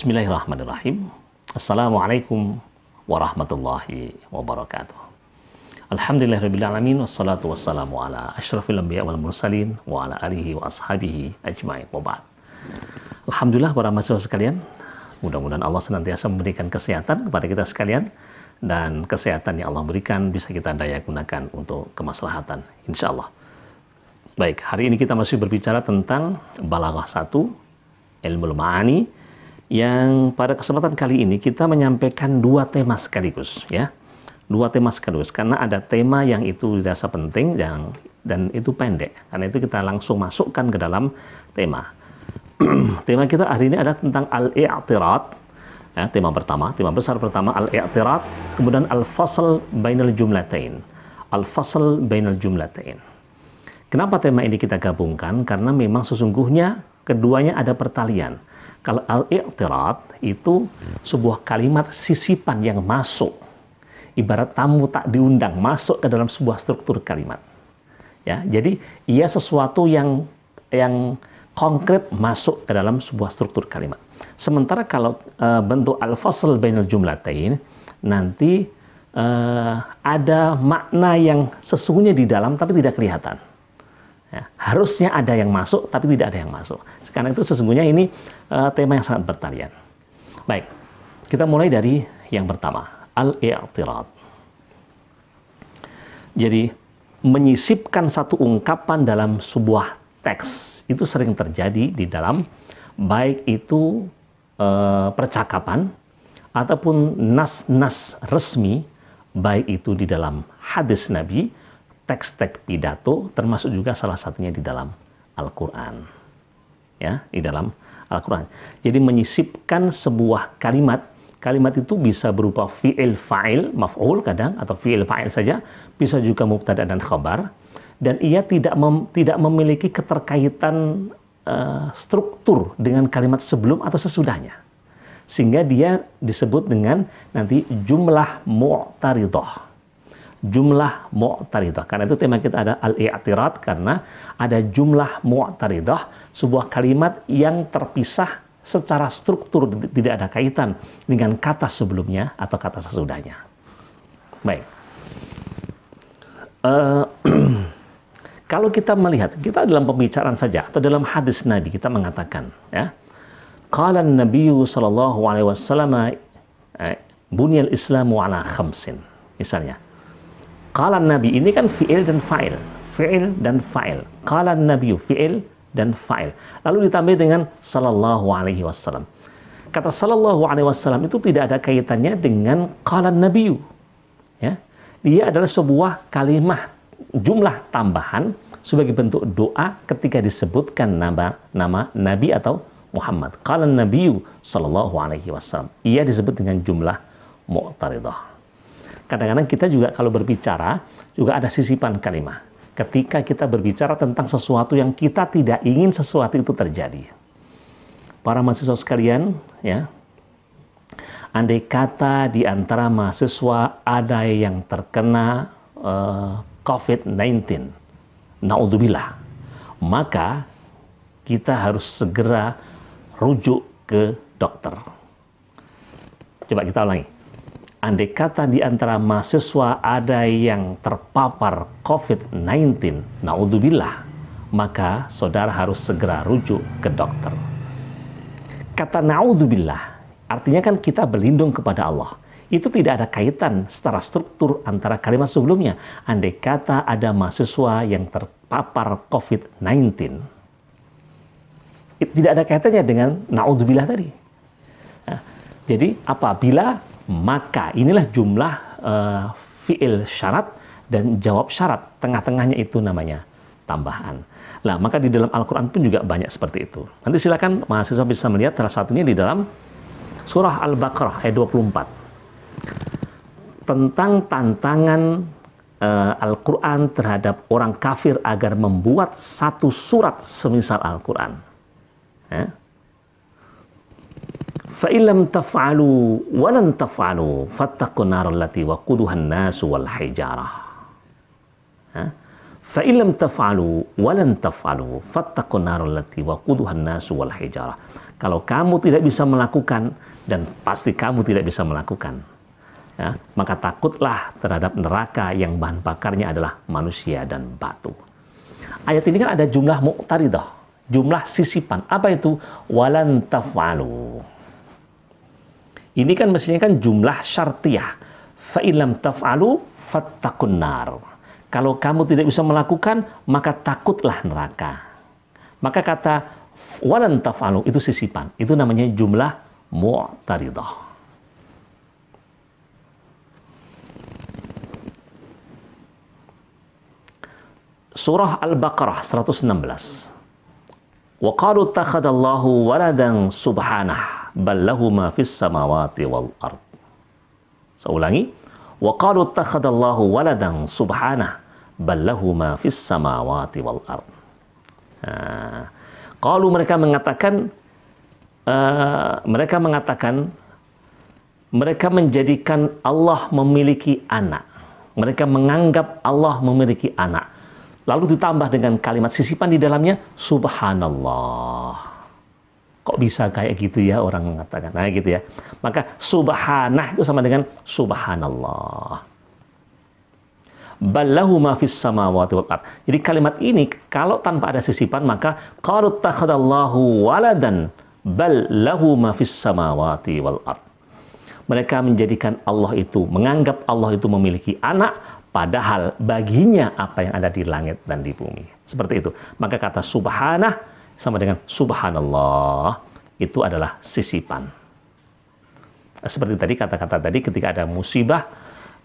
Bismillahirrahmanirrahim. Assalamualaikum warahmatullahi wabarakatuh. Alhamdulillahirabbil alamin wassalatu wassalamu ala asyrafil anbiya wal mursalin wa ala alihi wa ashabihi ajmain. Wa ba'd. Alhamdulillah para mahasiswa sekalian, mudah-mudahan Allah senantiasa memberikan kesehatan kepada kita sekalian, dan kesehatan yang Allah berikan bisa kita daya gunakan untuk kemaslahatan insyaallah. Baik, hari ini kita masih berbicara tentang Balaghah 1, Ilmul Ma'ani, yang pada kesempatan kali ini kita menyampaikan dua tema sekaligus, ya. Dua tema sekaligus, karena ada tema yang itu dirasa penting dan itu pendek. Karena itu kita langsung masukkan ke dalam tema. Tema kita hari ini adalah tentang al-i'tirad. Ya, tema besar pertama al-i'tirad, kemudian al-fasl bainal jumlatain. Al-fasl bainal jumlatain. Kenapa tema ini kita gabungkan? Karena memang sesungguhnya keduanya ada pertalian. Kalau al-i'tirad itu sebuah kalimat sisipan yang masuk, ibarat tamu tak diundang masuk ke dalam sebuah struktur kalimat. Ya, jadi ia sesuatu yang konkret masuk ke dalam sebuah struktur kalimat. Sementara kalau bentuk al-fasl bainal jumlatain, nanti ada makna yang sesungguhnya di dalam tapi tidak kelihatan. Ya, harusnya ada yang masuk tapi tidak ada yang masuk. Karena itu sesungguhnya ini tema yang sangat bertalian. Baik, kita mulai dari yang pertama, al-i'tirad. Jadi, menyisipkan satu ungkapan dalam sebuah teks itu sering terjadi di dalam baik itu percakapan ataupun nas-nas resmi, baik itu di dalam hadis Nabi, teks-teks pidato, termasuk juga salah satunya di dalam Al-Quran. Ya, di dalam Al-Quran. Jadi menyisipkan sebuah kalimat itu bisa berupa fi'il fa'il, maf'ul kadang, atau fi'il fa'il saja, bisa juga mubtada dan khabar, dan ia tidak memiliki keterkaitan struktur dengan kalimat sebelum atau sesudahnya. Sehingga dia disebut dengan nanti jumlah mu'taridah. Jumlah mu'taridah. Karena itu tema kita ada al-i'tirad, karena ada jumlah mu'taridah, sebuah kalimat yang terpisah secara struktur, tidak ada kaitan dengan kata sebelumnya atau kata sesudahnya. Baik. Kalau kita melihat, kita dalam pembicaraan saja atau dalam hadis Nabi kita mengatakan, ya, qala an-nabiyyu sallallahu alaihi wasallam bunyal islamu ala khamsin. Misalnya, qala Nabi ini kan fi'il dan fa'il. Fi'il dan fa'il. Qala Nabi fi'il dan fa'il. Lalu ditambah dengan sallallahu alaihi wasallam. Kata sallallahu alaihi wasallam itu tidak ada kaitannya dengan qala Nabi. Ya. Dia adalah sebuah kalimat jumlah tambahan sebagai bentuk doa ketika disebutkan nama Nabi atau Muhammad. Qala Nabi sallallahu alaihi wasallam. Ia disebut dengan jumlah mu'taridah. Kadang-kadang kita juga kalau berbicara juga ada sisipan kalimat. Ketika kita berbicara tentang sesuatu yang kita tidak ingin sesuatu itu terjadi. Para mahasiswa sekalian, ya, andai kata di antara mahasiswa ada yang terkena COVID-19, naudzubillah, maka kita harus segera rujuk ke dokter. Coba kita ulangi. Andai kata di antara mahasiswa ada yang terpapar COVID-19, naudzubillah, maka saudara harus segera rujuk ke dokter. Kata naudzubillah, artinya kan kita berlindung kepada Allah. Itu tidak ada kaitan secara struktur antara kalimat sebelumnya. Andai kata ada mahasiswa yang terpapar COVID-19, tidak ada kaitannya dengan naudzubillah tadi. Nah, jadi apabila, maka inilah jumlah fi'il syarat dan jawab syarat. Tengah-tengahnya itu namanya tambahan. Nah, maka di dalam Al-Quran pun juga banyak seperti itu. Nanti silakan mahasiswa bisa melihat salah satunya di dalam surah Al-Baqarah ayat 24. Tentang tantangan Al-Quran terhadap orang kafir agar membuat satu surat semisal Al-Quran. Ya. فَإِلَّمْ تَفْعَلُوا وَلَنْ تَفْعَلُوا فَاتَّقُوا النَّارَ الَّتِي وَقُودُهَا النَّاسُ وَالْحِجَارَةُ. Fa illam taf'alu wa lan taf'alu fattaqun narul lati waquduhan nasu wal hijarah. Kalau kamu tidak bisa melakukan, dan pasti kamu tidak bisa melakukan, ya, maka takutlah terhadap neraka yang bahan bakarnya adalah manusia dan batu. Ayat ini kan ada jumlah muqtaridah, jumlah sisipan. Apa itu? Walan taf'alu. Ini kan mestinya kan jumlah syartiyah. Fa illam taf'alu fattaqun nar. Kalau kamu tidak bisa melakukan, maka takutlah neraka. Maka kata walan taf'alu itu sisipan. Itu namanya jumlah mu'taridah. Surah Al-Baqarah 116. Wa qalu takhadallahu waladan subhanah bal lahu ma fis samawati wal ard. Saya ulangi. Wa qalu takhadallahu waladan subhanah bal lahu ma fis samawati wal ard. Qalu mereka mengatakan mereka menjadikan Allah memiliki anak. Mereka menganggap Allah memiliki anak. Lalu ditambah dengan kalimat sisipan di dalamnya, subhanallah. Kok bisa kayak gitu ya orang mengatakan? Nah gitu ya. Maka subhanah itu sama dengan subhanallah. Ballahu ma fis samawati wal ard. Jadi kalimat ini kalau tanpa ada sisipan maka qalu takhadallahu waladan bal lahu ma fis samawati wal ard. Mereka menjadikan Allah itu, menganggap Allah itu memiliki anak, padahal baginya apa yang ada di langit dan di bumi. Seperti itu. Maka kata subhanah sama dengan subhanallah itu adalah sisipan. Seperti tadi kata-kata tadi ketika ada musibah,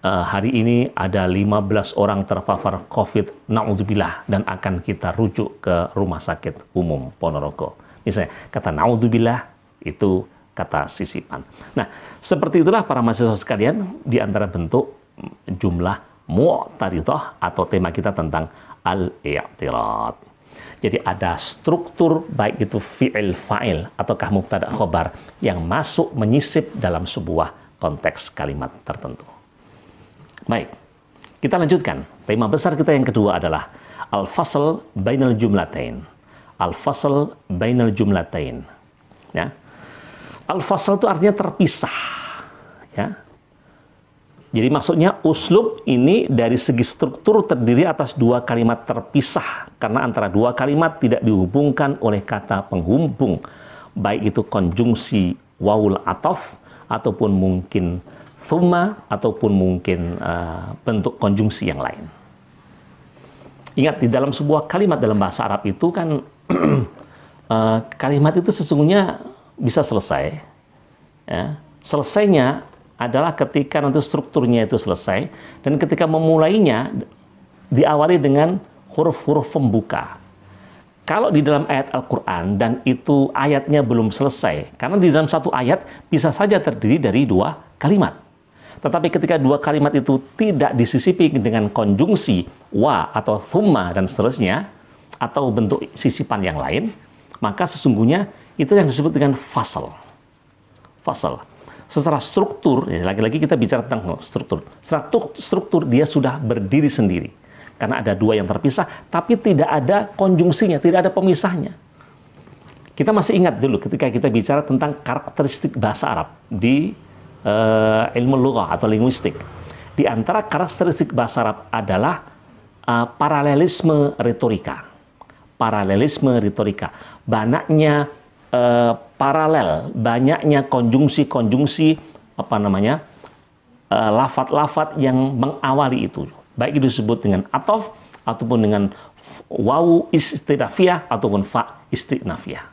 hari ini ada 15 orang terpapar COVID, na'udzubillah, dan akan kita rujuk ke rumah sakit umum Ponorogo. Misalnya, kata na'udzubillah itu kata sisipan. Nah, seperti itulah para mahasiswa sekalian, di antara bentuk jumlah mu'taridah atau tema kita tentang al-i'tirad. Jadi ada struktur baik itu fi'il fa'il ataukah mubtada khobar yang masuk menyisip dalam sebuah konteks kalimat tertentu. Baik, kita lanjutkan. Tema besar kita yang kedua adalah al-fasl bainal jumlatain. Al-fasl bainal jumlatain. Ya. Al-fasl itu artinya terpisah. Ya. Jadi maksudnya uslub ini dari segi struktur terdiri atas dua kalimat terpisah. Karena antara dua kalimat tidak dihubungkan oleh kata penghubung. Baik itu konjungsi wawul ataf ataupun mungkin thumma ataupun mungkin bentuk konjungsi yang lain. Ingat, di dalam sebuah kalimat dalam bahasa Arab itu kan kalimat itu sesungguhnya bisa selesai. Ya. Selesainya adalah ketika nanti strukturnya itu selesai dan ketika memulainya diawali dengan huruf-huruf pembuka. Kalau di dalam ayat Al-Quran dan itu ayatnya belum selesai, karena di dalam satu ayat bisa saja terdiri dari dua kalimat. Tetapi ketika dua kalimat itu tidak disisipi dengan konjungsi wa atau thumma dan seterusnya, atau bentuk sisipan yang lain, maka sesungguhnya itu yang disebut dengan fasal. Fasal. Secara struktur, ya, lagi-lagi kita bicara tentang struktur. Secara struktur dia sudah berdiri sendiri. Karena ada dua yang terpisah, tapi tidak ada konjungsinya, tidak ada pemisahnya. Kita masih ingat dulu ketika kita bicara tentang karakteristik bahasa Arab di ilmu lughah atau linguistik. Di antara karakteristik bahasa Arab adalah paralelisme retorika. Paralelisme retorika. Banyaknya paralel, banyaknya konjungsi-konjungsi lafat-lafat yang mengawali itu. Baik itu disebut dengan ataf ataupun dengan wawu istinafiyah ataupun fa istinafiyah.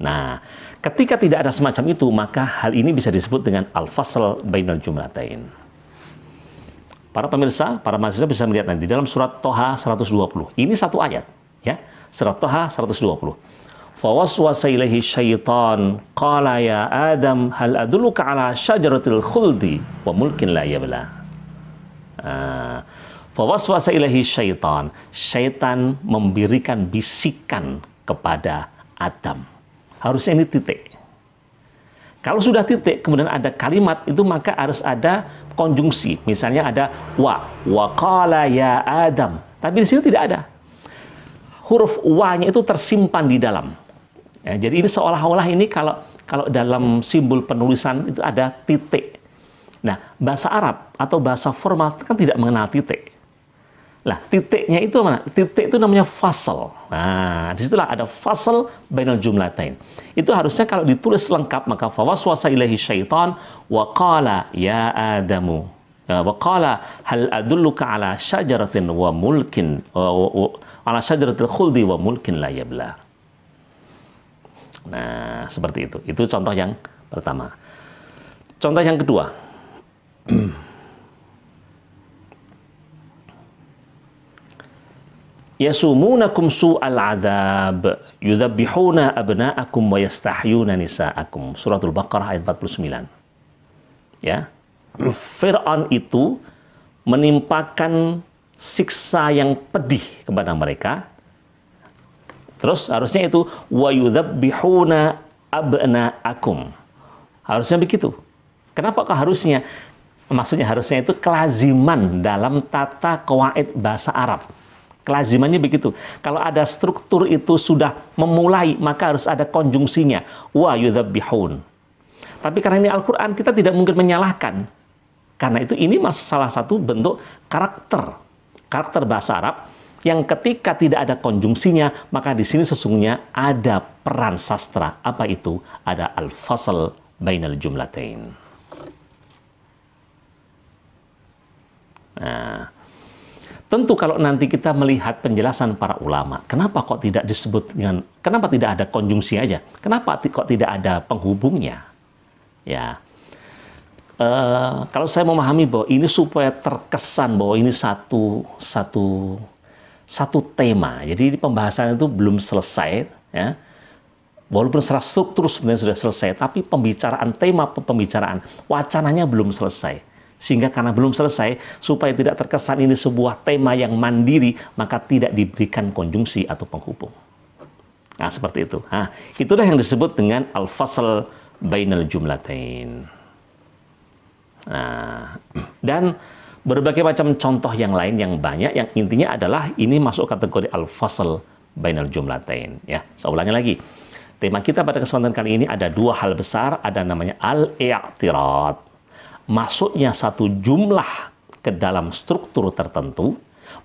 Nah, ketika tidak ada semacam itu, maka hal ini bisa disebut dengan al-fasl bainal jumlatain. Para pemirsa, para mahasiswa bisa melihat nanti dalam surat Toha 120. Ini satu ayat, ya. Surat Toha 120. Fawaswasa ilaihi syaitan qala ya Adam hal adulluka ala syajaratil khuldi wa mulkin la yabla. Fawaswasa ilaihi syaitan. Syaitan memberikan bisikan kepada Adam. Harusnya ini titik. Kalau sudah titik, kemudian ada kalimat, itu maka harus ada konjungsi. Misalnya ada wa qala ya Adam. Tapi di sini tidak ada. Huruf wa-nya itu tersimpan di dalam. Ya, jadi ini seolah-olah ini kalau dalam simbol penulisan itu ada titik. Nah, bahasa Arab atau bahasa formal kan tidak mengenal titik. Lah, titiknya itu mana? Titik itu namanya fasal. Nah, disitulah ada fasal bainal jumlatain. Itu harusnya kalau ditulis lengkap, maka fawaswasa ilaihi syaitan wa qala ya Adamu. Wa qala hal adulluka ala syajaratin wa mulkin ala syajaratil khuldi wa mulkin la yabla. Nah, seperti itu. Itu contoh yang pertama. Contoh yang kedua. Yasumunakum su'al adzab yudzabbihuna abna'akum wa yastahyuna nisa'akum. Suratul Baqarah ayat 49. Ya. Fir'aun itu menimpakan siksa yang pedih kepada mereka. Terus harusnya itu wa yudzabbihuna abna'akum. Harusnya begitu. Kenapa kok harusnya? Maksudnya harusnya itu kelaziman dalam tata qawaid bahasa Arab. Kelazimannya begitu. Kalau ada struktur itu sudah memulai, maka harus ada konjungsinya. Wa yudzabbihun. Tapi karena ini Al-Quran, kita tidak mungkin menyalahkan. Karena itu ini salah satu bentuk karakter bahasa Arab yang ketika tidak ada konjungsinya, maka di sini sesungguhnya ada peran sastra. Apa itu? Ada al-fasl bainal jumlatain. Nah, tentu kalau nanti kita melihat penjelasan para ulama, kenapa kok tidak disebut dengan, kenapa tidak ada konjungsi aja? Kenapa kok tidak ada penghubungnya? Ya, kalau saya memahami bahwa ini supaya terkesan bahwa ini satu tema. Jadi pembahasan itu belum selesai, ya. Walaupun secara struktur sebenarnya sudah selesai, tapi pembicaraan pembicaraan wacananya belum selesai. Sehingga karena belum selesai, supaya tidak terkesan ini sebuah tema yang mandiri, maka tidak diberikan konjungsi atau penghubung. Nah, seperti itu. Nah, itulah yang disebut dengan al-fasl bainal jumlatain. Nah, dan berbagai macam contoh yang lain yang banyak, yang intinya adalah ini masuk kategori al-fasl bainal jumlatain. Ya, saya ulangi lagi. Tema kita pada kesempatan kali ini ada dua hal besar, ada namanya al-i'tirad. Masuknya satu jumlah ke dalam struktur tertentu,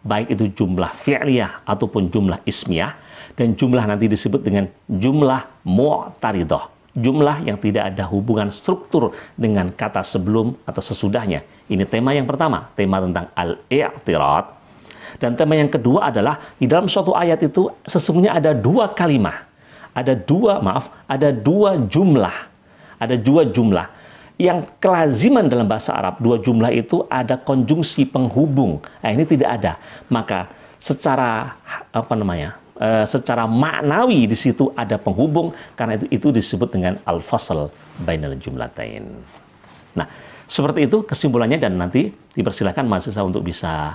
baik itu jumlah fi'liyah ataupun jumlah ismiyah, dan jumlah nanti disebut dengan jumlah mu'taridah. Jumlah yang tidak ada hubungan struktur dengan kata sebelum atau sesudahnya. Ini tema yang pertama, tema tentang al-i'tirad. Dan tema yang kedua adalah, di dalam suatu ayat itu sesungguhnya ada dua kalimah. Ada dua jumlah. Ada dua jumlah. Yang kelaziman dalam bahasa Arab, dua jumlah itu ada konjungsi penghubung. Nah, ini tidak ada. Maka secara secara maknawi di situ ada penghubung, karena itu disebut dengan al-fasl bainal jumlatain. Nah, seperti itu kesimpulannya, dan nanti dipersilakan mahasiswa untuk bisa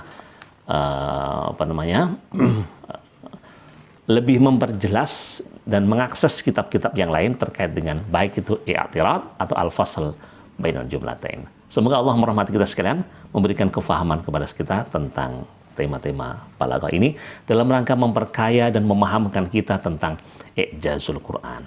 lebih memperjelas dan mengakses kitab-kitab yang lain terkait dengan baik itu i'tirad atau al-fasl bainal jumlatain. Semoga Allah merahmati kita sekalian, memberikan kefahaman kepada kita tentang tema-tema balaghah ini dalam rangka memperkaya dan memahamkan kita tentang i'jazul Quran.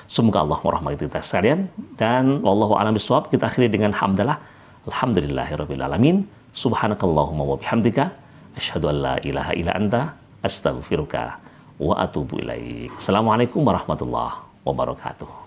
Semoga Allah merahmati kita sekalian, dan wallahu a'lam bishawab. Kita akhiri dengan hamdalah, alhamdulillahirabbil alamin, subhanakallahumma wa bihamdika asyhadu an la ilaha illa anta astaghfiruka wa atubu ilaik. Assalamualaikum warahmatullahi wabarakatuh.